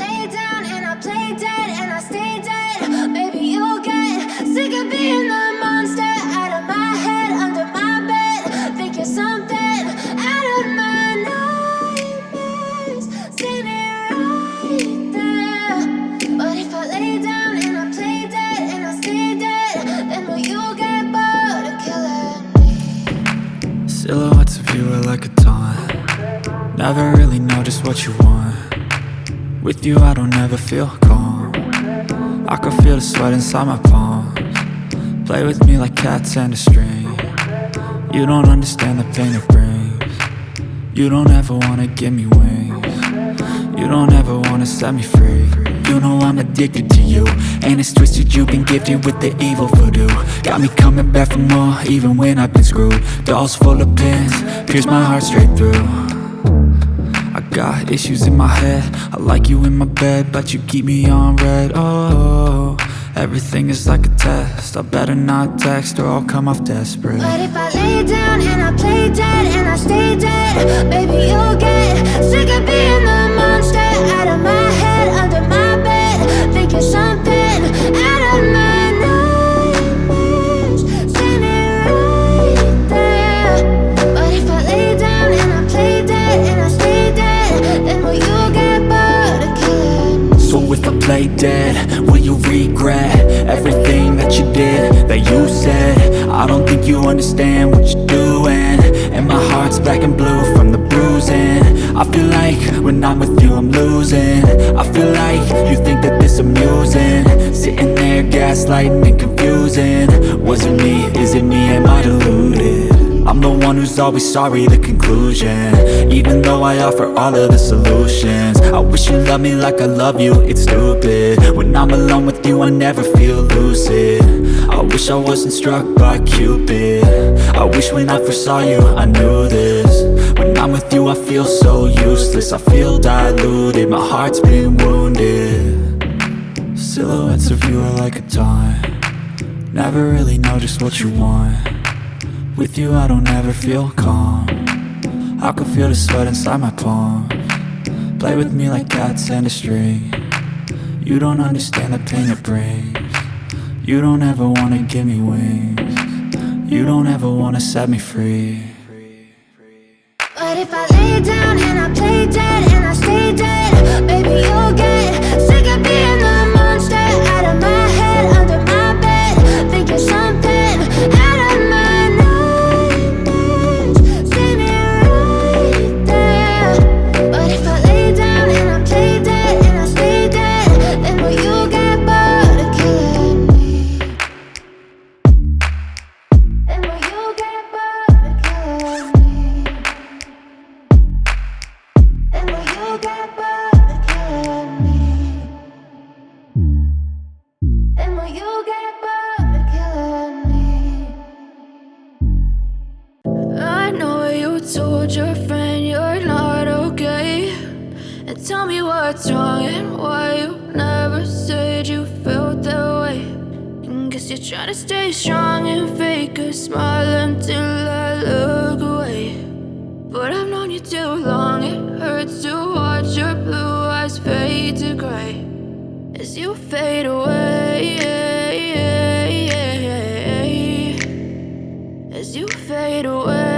lay down and I play dead and I stay dead, baby, you'll get sick of being the monster out of my head, under my bed. Think you're something out of my nightmares, standing right there. But if I lay down and I play dead and I stay dead, then will you get bored of killing me? Silhouettes of you are like a taunt. Never really know just what you want. With you I don't ever feel calm. I can feel the sweat inside my palms. Play with me like cats and a string. You don't understand the pain it brings. You don't ever wanna give me wings. You don't ever wanna set me free. You know I'm addicted to you, and it's twisted, you've been gifted with the evil voodoo. Got me coming back for more, even when I've been screwed. Dolls full of pins, pierce my heart straight through. I got issues in my head, I like you in my bed, but you keep me on red. Oh, everything is like a test. I better not text or I'll come off desperate. But if I lay down and I play dead and I stay dead, baby, you'll get sick of being the monster out of my head, under my bed. Think you're something out of my nightmares, standing right there. But if I lay down and I play dead and I stay dead, then will you get bored of killing me? So if I play dead, will you regret everything that you did, that you said? I don't think you understand what you're doing, and my heart's black and blue from the bruising. I feel like when I'm with you I'm losing. I feel like you think that this amusing, sitting there gaslighting and confusing. Was it me? Is it me? Am I deluded? I'm the one who's always sorry, the conclusion, even though I offer all of the solutions. I wish you loved me like I love you, it's stupid. When I'm alone with you I never feel lucid. I wish I wasn't struck by Cupid. I wish when I first saw you I knew this. When I'm with you I feel so useless, I feel diluted, my heart's been wounded. Silhouettes of you are like a taunt. Never really know just what you want. With you I don't ever feel calm. I can feel the sweat inside my palms. Play with me like cats and a string. You don't understand the pain it brings. You don't ever wanna give me wings. You don't ever wanna set me free. But if I lay down and I play dead and I stay dead, baby, you'll get sick of being the monster out of my head, under my bed. Think you're something out of my nightmares, standing right there. But if I lay down and I play dead and I stay dead, then will you get bored of killing me? Then will you get bored of killing me? Then will you get bored of killing me? Then will you get bored of killing me? I know you told your friend you're not okay, and tell me what's wrong and why you never said you felt that way. And guess you're trying to stay strong and fake a smile until I look away. But I've known you too long, it hurts to watch your blue eyes fade to gray as you fade away, as you fade away.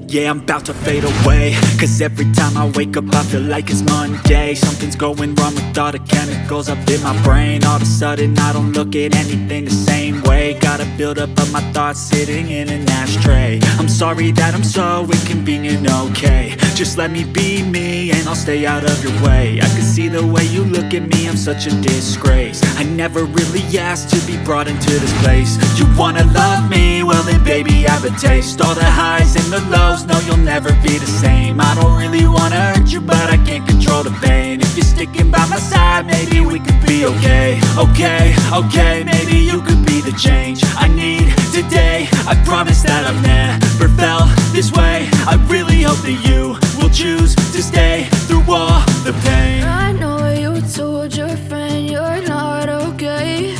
Yeah, I'm about to fade away, cause every time I wake up I feel like it's Monday. Something's going wrong with all the chemicals up in my brain. All of a sudden I don't look at anything the same way. Got a buildup of my thoughts sitting in an ashtray. I'm sorry that I'm so inconvenient, okay. Just let me be me and I'll stay out of your way. I can see the way you look at me, I'm such a disgrace. I never really asked to be brought into this place. You wanna love me? Well then baby I have a taste. All the highs and the lows, no you'll never be the same. I don't really wanna hurt you but I can't control the pain. If you're sticking by my side maybe we could be okay. Okay, maybe you could be the change I need today. I promise that I've never felt this way. I really hope that you will choose to stay through all the pain. I know you told your friend you're not okay,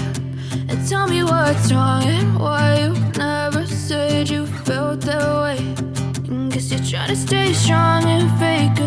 and tell me what's wrong and why you never said you felt that way. And guess you're trying to stay strong and fake